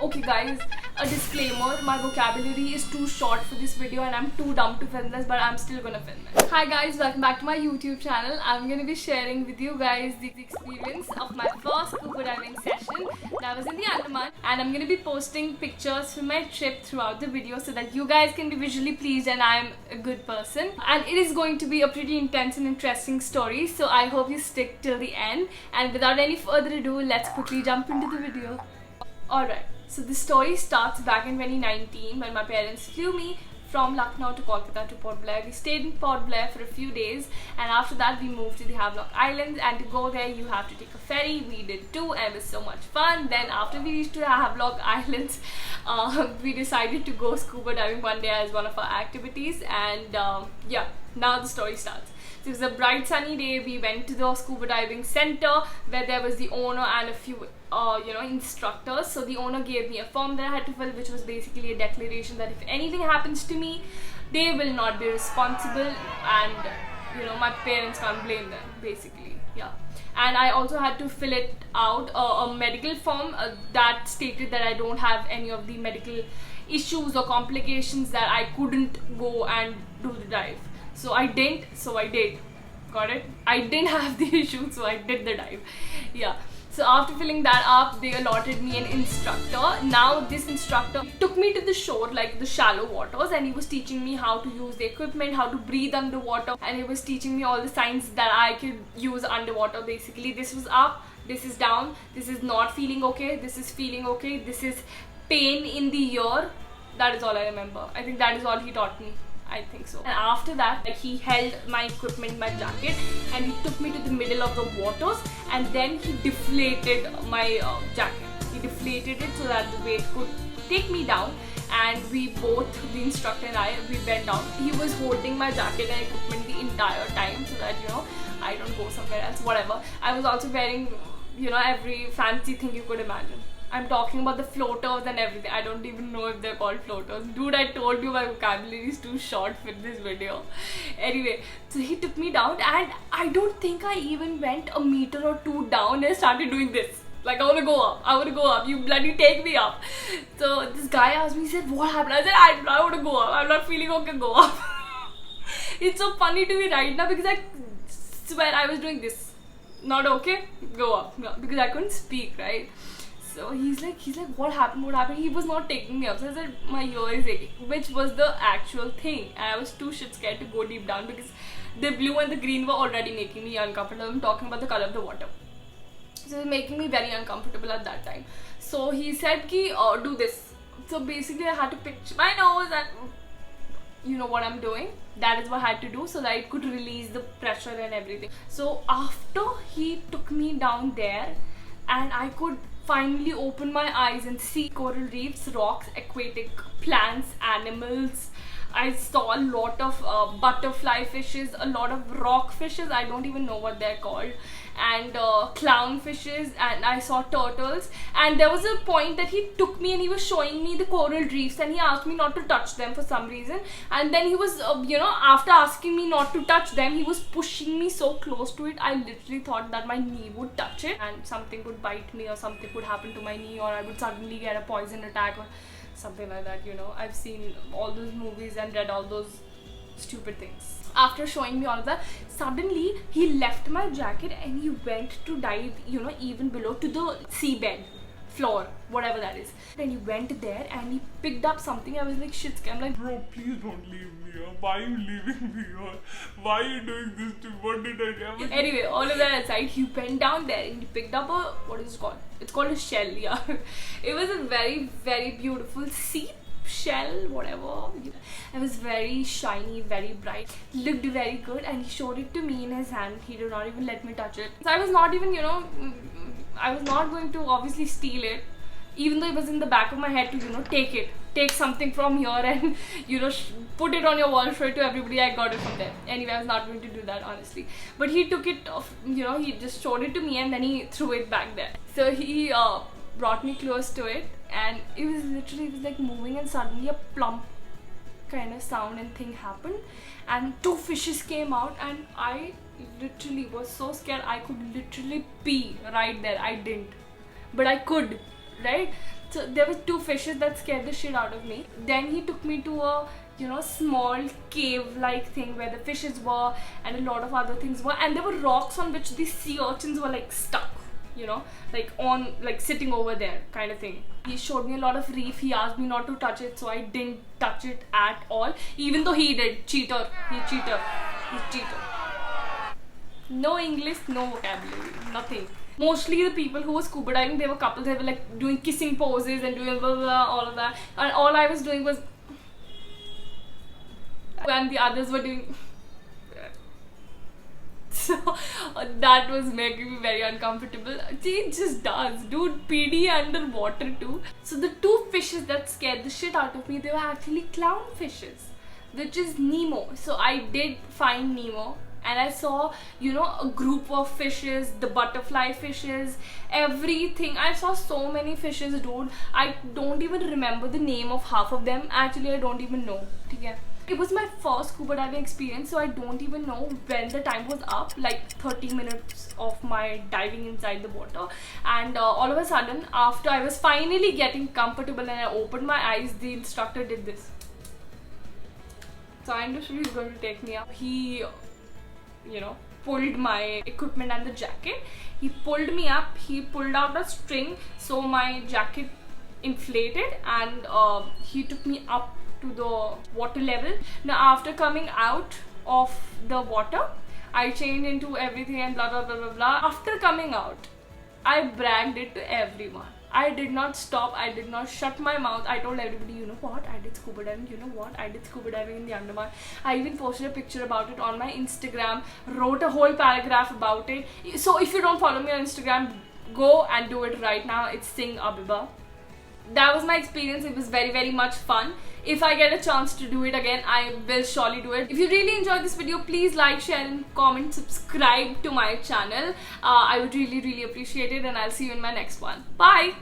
Okay guys, a disclaimer, my vocabulary is too short for this video and I'm too dumb to film this, but I'm still gonna film it. Hi guys, welcome back to my YouTube channel. I'm gonna be sharing with you guys the experience of my first scuba diving session that was in the Andaman, and I'm gonna be posting pictures from my trip throughout the video so that you guys can be visually pleased and I'm a good person. And it is going to be a pretty intense and interesting story, so I hope you stick till the end. And without any further ado, let's quickly jump into the video. Alright. So the story starts back in 2019 when my parents flew me from Lucknow to Kolkata to Port Blair. We stayed in Port Blair for a few days, and after that we moved to the Havelock Islands, and to go there you have to take a ferry. We did too, and it was so much fun. Then after we reached to the Havelock Islands, we decided to go scuba diving one day as one of our activities, and yeah, now the story starts. So it was a bright sunny day. We went to the scuba diving center where there was the owner and a few instructors. So the owner gave me a form that I had to fill, which was basically a declaration that if anything happens to me, they will not be responsible, and my parents can't blame them, basically. Yeah. And I also had to fill it out, a medical form that stated that I don't have any of the medical issues or complications that I couldn't go and do the dive. So I didn't, so I did. Got it? I didn't have the issue, so I did the dive. Yeah. So after filling that up, they allotted me an instructor. Now this instructor took me to the shore, like the shallow waters, and he was teaching me how to use the equipment, how to breathe underwater, and he was teaching me all the signs that I could use underwater. Basically, this was up, this is down, this is not feeling okay, this is feeling okay, this is pain in the ear. That is all I remember. I think that is all he taught me. I think so. And after that, he held my equipment, my jacket, and he took me to the middle of the waters, and then he deflated my jacket. He deflated it so that the weight could take me down, and we both, the instructor and I, we went down. He was holding my jacket and equipment the entire time so that I don't go somewhere else, whatever. I was also wearing every fancy thing you could imagine. I'm talking about the floaters and everything. I don't even know if they're called floaters. Dude, I told you my vocabulary is too short for this video. Anyway, so he took me down, and I don't think I even went a meter or two down and started doing this. Like, I want to go up. I want to go up. You bloody take me up. So this guy asked me, he said, what happened? I said, I want to go up. I'm not feeling okay, go up. It's so funny to me right now because I swear I was doing this. Not okay, go up. No, because I couldn't speak, right? So he's like, what happened? What happened? He was not taking me up. So I said, my ear is aching, which was the actual thing. And I was too shit scared to go deep down because the blue and the green were already making me uncomfortable. I'm talking about the color of the water. So it was making me very uncomfortable at that time. So he said, do this. So basically I had to pinch my nose, and you know what I'm doing. That is what I had to do so that it could release the pressure and everything. So after he took me down there, and I could finally open my eyes and see coral reefs, rocks, aquatic plants, animals. I saw a lot of butterfly fishes, a lot of rock fishes, I don't even know what they're called, and clown fishes, and I saw turtles. And there was a point that he took me and he was showing me the coral reefs, and he asked me not to touch them for some reason. And then he was, after asking me not to touch them, he was pushing me so close to it. I literally thought that my knee would touch it and something would bite me, or something would happen to my knee, or I would suddenly get a poison attack or something like that. I've seen all those movies and read all those stupid things. After showing me all of that, suddenly he left my jacket and he went to dive even below to the seabed floor, whatever that is. Then he went there and he picked up something. I was like, shit scared. I'm like, bro, please don't leave me here. Why are you leaving me here? Why are you doing this to me? What did I do? Anyway, all of that aside, he went down there and he picked up a, what is it called? It's called a shell, yeah. It was a very, very beautiful sea shell, whatever. It was very shiny, very bright, looked very good, and he showed it to me in his hand. He did not even let me touch it. So I was not even, I was not going to obviously steal it, even though it was in the back of my head to take something from here and put it on your wall, show it to everybody. I got it from there. Anyway, I was not going to do that, honestly, but he took it off, he just showed it to me and then he threw it back there. So he brought me close to it, and it was like moving, and suddenly a plump kind of sound and thing happened, and two fishes came out, and I literally was so scared. I could literally pee right there. I didn't, but I could, right? So there were two fishes that scared the shit out of me. Then he took me to a small cave-like thing where the fishes were and a lot of other things were, and there were rocks on which the sea urchins were like stuck, like sitting over there kind of thing. He showed me a lot of reef. He asked me not to touch it, so I didn't touch it at all, even though he did. He's cheater. No English, no vocabulary, nothing. Mostly the people who were scuba diving, they were couples. They were like doing kissing poses and doing blah, blah, blah, all of that, and all I was doing was, and the others were doing. So that was making me very uncomfortable. It just does, dude. PD underwater too. So the two fishes that scared the shit out of me, they were actually clownfishes, which is Nemo. So I did find Nemo, and I saw, a group of fishes, the butterfly fishes, everything. I saw so many fishes, dude. I don't even remember the name of half of them. Actually, I don't even know. Okay. It was my first scuba diving experience, so I don't even know when the time was up, like 30 minutes of my diving inside the water. And all of a sudden, after I was finally getting comfortable and I opened my eyes, the instructor did this. So I understood he was going to take me up. He, pulled my equipment and the jacket. He pulled me up. He pulled out a string, so my jacket inflated, and he took me up to the water level. Now after coming out of the water, I changed into everything and blah blah blah blah blah. After coming out, I bragged it to everyone. I did not stop. I did not shut my mouth. I told everybody, you know what, I did scuba diving. You know what, I did scuba diving in the Andaman. I even posted a picture about it on my Instagram, wrote a whole paragraph about it. So if you don't follow me on Instagram, go and do it right now. It's Singh Abiba. That was my experience. It was very, very much fun. If I get a chance to do it again, I will surely do it. If you really enjoyed this video, please like, share and comment, subscribe to my channel. I would really, really appreciate it, and I'll see you in my next one. Bye!